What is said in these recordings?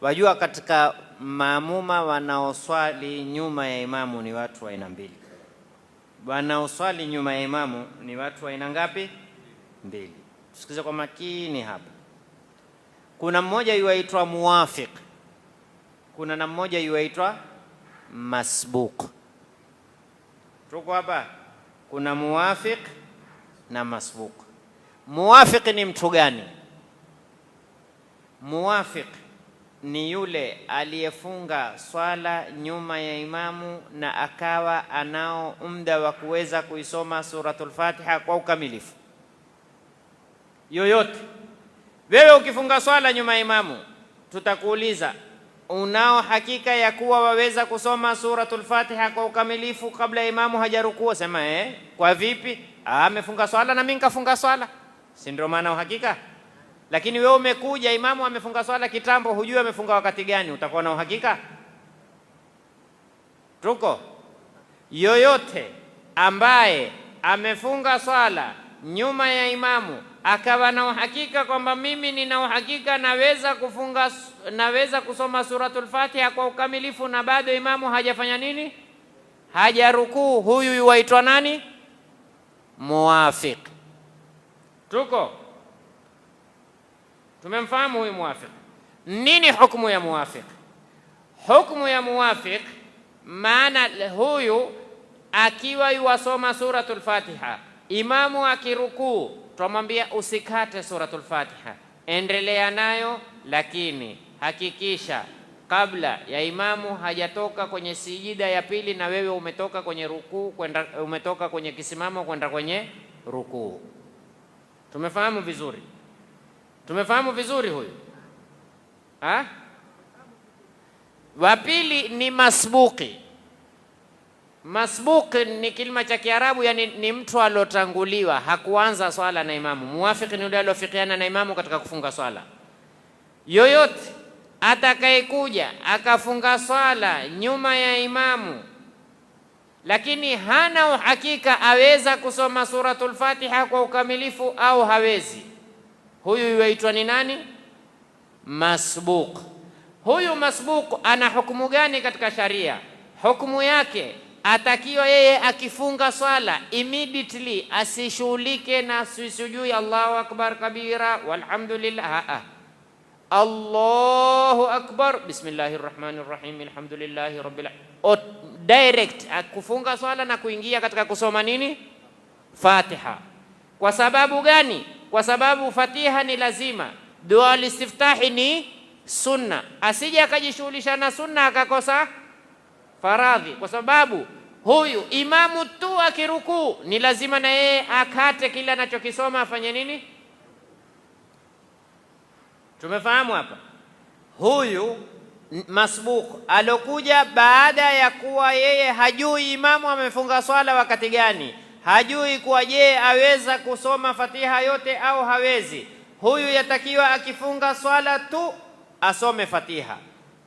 Wajua katika maamuma wanaoswali nyuma ya imamu ni watu wa aina mbili. Wanaoswali nyuma ya imamu ni watu wa aina ngapi? Mbili. Tusikize kwa makini hapa. Kuna mmoja yuaitwa muwafiq, kuna na mmoja yuaitwa masbuq. Tuko hapa, kuna muwafiq na masbuq. Muwafiq ni mtu gani? Muwafiq ni yule aliyefunga swala nyuma ya imamu na akawa anao muda wa kuweza kuisoma suratul Fatiha kwa ukamilifu. Yoyote wewe ukifunga swala nyuma ya imamu, tutakuuliza unao hakika ya kuwa waweza kusoma suratul Fatiha kwa ukamilifu kabla ya imamu hajarukua? Sema kwa vipi? Amefunga swala na mimi nikafunga swala, si ndio maana uhakika? Lakini wewe umekuja, imamu amefunga swala kitambo, hujui amefunga wakati gani, utakuwa na uhakika? Tuko yoyote ambaye amefunga swala nyuma ya imamu akawa na uhakika kwamba mimi nina uhakika naweza kusoma suratul Fatiha kwa ukamilifu na bado imamu hajafanya nini? Hajarukuu. Huyu yuaitwa nani? Muwafiq. Tuko tumemfahamu huyu muwafiq. Nini hukumu ya muwafiq? Hukumu ya muwafiq, maana huyu akiwa yuwasoma suratul Fatiha, imamu akirukuu, twamwambia usikate suratul Fatiha, endelea nayo, lakini hakikisha kabla ya imamu hajatoka kwenye sijida ya pili na wewe umetoka kwenye rukuu umetoka kwenye kisimamo kwenda kwenye rukuu. Tumefahamu vizuri? Tumefahamu vizuri huyu? Wa pili ni masbuki. Masbuki ni kilima cha Kiarabu, yani ni mtu alotanguliwa, hakuanza swala na imamu. Muwafiq ni yule alofikiana na imamu katika kufunga swala. Yoyote atakayekuja akafunga swala nyuma ya imamu lakini hana uhakika aweza kusoma suratul Fatiha kwa ukamilifu au hawezi, huyu yuaitwa ni nani? Masbuq. Huyu masbuq ana hukumu gani katika sharia? Hukumu yake, atakiwa yeye akifunga swala immediately asishughulike na sujudi Allahu akbar kabira walhamdulillah. Allahu akbar bismillahir rahmanir rahim alhamdulillahi rabbil alamin, direct akufunga swala na kuingia katika kusoma nini? Fatiha. Kwa sababu gani? Kwa sababu Fatiha ni lazima, dua al-istiftahi ni sunna. Asije akajishughulisha na sunna akakosa faradhi, kwa sababu huyu imamu tu akirukuu ni lazima na yeye akate kila anachokisoma, afanye nini? Tumefahamu hapa? Huyu masbuq alokuja baada ya kuwa yeye hajui imamu amefunga swala wakati gani, hajui kuwa je aweza kusoma Fatiha yote au hawezi, huyu yatakiwa akifunga swala tu asome Fatiha.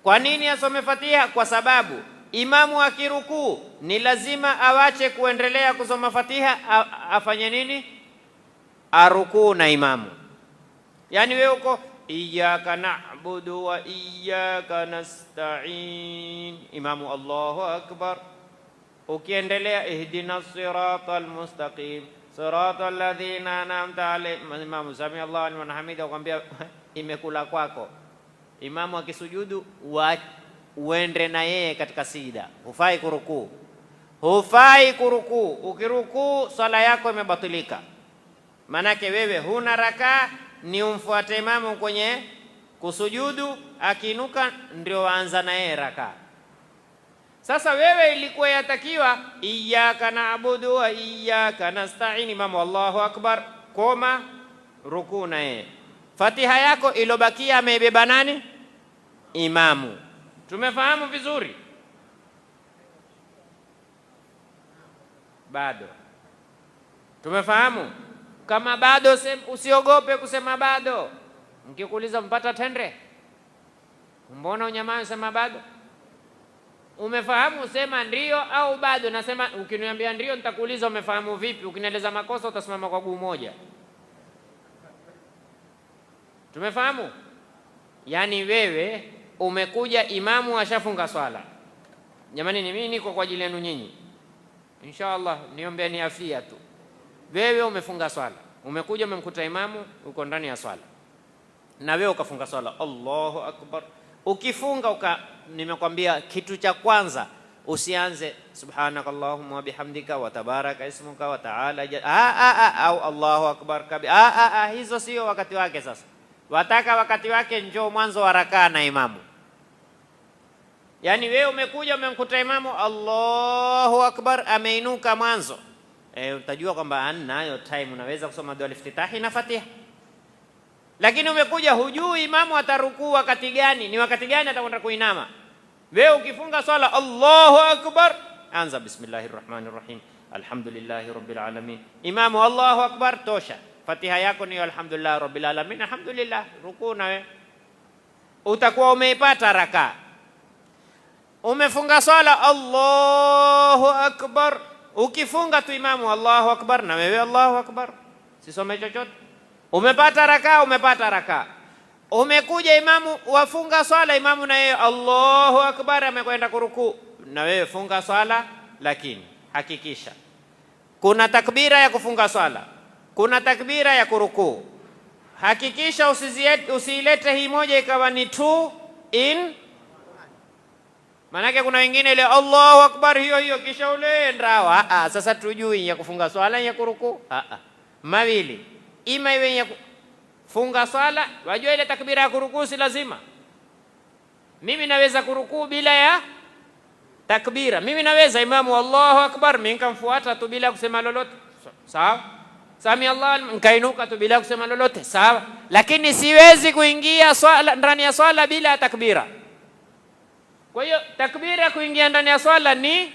Kwa nini asome Fatiha? Kwa sababu imamu akirukuu ni lazima awache kuendelea kusoma Fatiha, afanye nini? Arukuu na imamu. Yani wewe uko iyyaka na'budu wa iyyaka nasta'in, imamu Allahu akbar, ukiendelea ihdinas siratal mustaqim siratal ladhina an'amta alayhim, imamu sami Allahu liman hamida, ukwambia imekula kwako. Imamu akisujudu uende na yeye katika sijida, hufai kurukuu, hufai kurukuu. Ukirukuu swala yako imebatilika, manake wewe huna rakaa, ni umfuate imamu kwenye kusujudu, akiinuka ndio waanza na yeye rakaa. Sasa wewe ilikuwa yatakiwa iyyaka na'budu wa iyyaka nasta'in, imamu Allahu akbar, koma, rukuu na yeye. Fatiha yako ilobakia ameibeba nani? Imamu. Tumefahamu vizuri? Bado tumefahamu? Kama bado usiogope kusema bado. Mkikuuliza mpata tendre, mbona unyamaza, sema bado. Umefahamu, sema ndio au bado. Nasema ukiniambia ndio nitakuuliza umefahamu vipi, ukinieleza makosa utasimama kwa guu moja. Tumefahamu? Yani wewe umekuja imamu ashafunga swala. Jamani, ni mimi niko kwa ajili yenu nyinyi, inshallah niombeeni afia tu. Wewe umefunga swala, umekuja umemkuta imamu uko ndani ya swala, na wewe ukafunga swala, Allahu akbar. Ukifunga nimekwambia kitu cha kwanza usianze subhanakallahumma wa bihamdika wa tabaraka ismuka wa ta'ala au Allahu akbar kabi. Hizo sio wakati wake. Sasa wataka wakati wake njoo mwanzo wa rakaa na imamu. Yani wewe umekuja umemkuta imamu Allahu akbar ameinuka mwanzo, utajua kwamba anayo time, unaweza kusoma dua al-iftitahi na Fatiha. Lakini umekuja hujui imamu atarukuu wakati gani, ni wakati gani atakwenda kuinama. Wewe ukifunga swala Allahu akbar, anza bismillahir rahmanir rahim alhamdulillahi rabbil alamin, imamu Allahu akbar, tosha. Fatiha yako ni alhamdulillah rabbil alamin, alhamdulillah, rukuu na wewe utakuwa umeipata rakaa. Umefunga swala Allahu akbar, ukifunga tu imamu Allahu akbar na wewe Allahu akbar, sisome chochote, umepata rakaa, umepata rakaa. Umekuja imamu wafunga swala, imamu na yeye Allahu akbar amekwenda kurukuu, na wewe funga swala, lakini hakikisha kuna takbira ya kufunga swala, kuna takbira ya kurukuu. Hakikisha usiilete hii moja ikawa ni two in. Manake kuna wengine ile Allahu akbar hiyo hiyo kisha ule ndawa. Sasa tujui ya kufunga swala ya kurukuu. Mawili, ima iwe ya funga swala, wajua ile takbira ya kurukuu si lazima. Mimi naweza kurukuu bila ya takbira. Mimi naweza imamu Allahu akbar, mimi nikamfuata tu bila kusema lolote, sawa. Sami Allah, nikainuka tu bila kusema lolote, sawa. Lakini siwezi kuingia swala ndani ya swala bila takbira. Kwa hiyo takbira ya kuingia ndani ya swala ni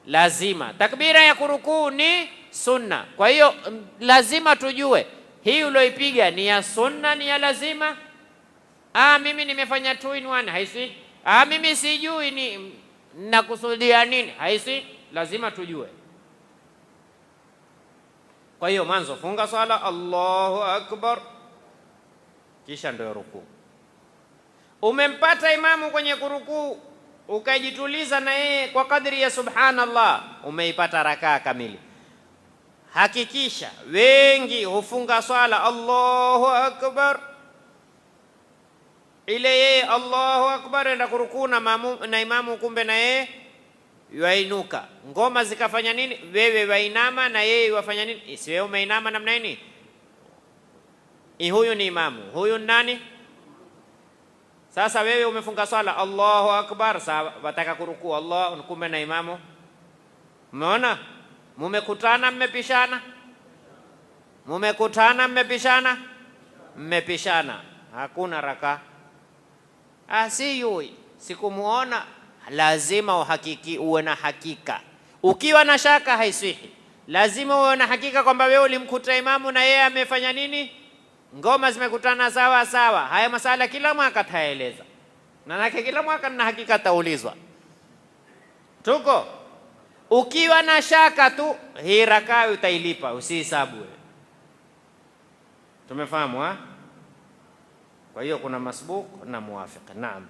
lazima, takbira ya kurukuu ni sunna. Kwa hiyo lazima tujue hii ulioipiga ni ya sunna, ni ya lazima. Mimi nimefanya 2 in 1, haisi. Mimi sijui ni nakusudia nini, haisi. Lazima tujue. Kwa hiyo mwanzo funga swala Allahu akbar, kisha ndio rukuu. Umempata imamu kwenye kurukuu, ukajituliza na yeye kwa kadri ya subhanallah, umeipata rakaa kamili. Hakikisha wengi hufunga swala Allahu akbar, ile yeye Allahu akbar enda kurukuu na imamu, kumbe na yeye wainuka. Ngoma zikafanya nini? Wewe wainama na yeye wafanya nini? Isiwe umeinama namna nini? Huyu ni imamu, huyu nani? Sasa wewe umefunga swala Allahu akbar, sawa, wataka kurukuu Allah, kumbe na imamu. Umeona? Mumekutana mmepishana, mumekutana mmepishana, mmepishana, hakuna raka. Siyui sikumuona, lazima uhakiki, uwe na hakika. Ukiwa na shaka haiswihi, lazima uwe na hakika kwamba wewe ulimkuta imamu na yeye amefanya nini, ngoma zimekutana sawa sawa. Haya masala kila mwaka taeleza, manake kila mwaka na hakika taulizwa. Tuko ukiwa na shaka tu, hii rakaa utailipa, usihesabu wewe. Tumefahamu ha? Kwa hiyo kuna masbuq na muwafiq. Naam.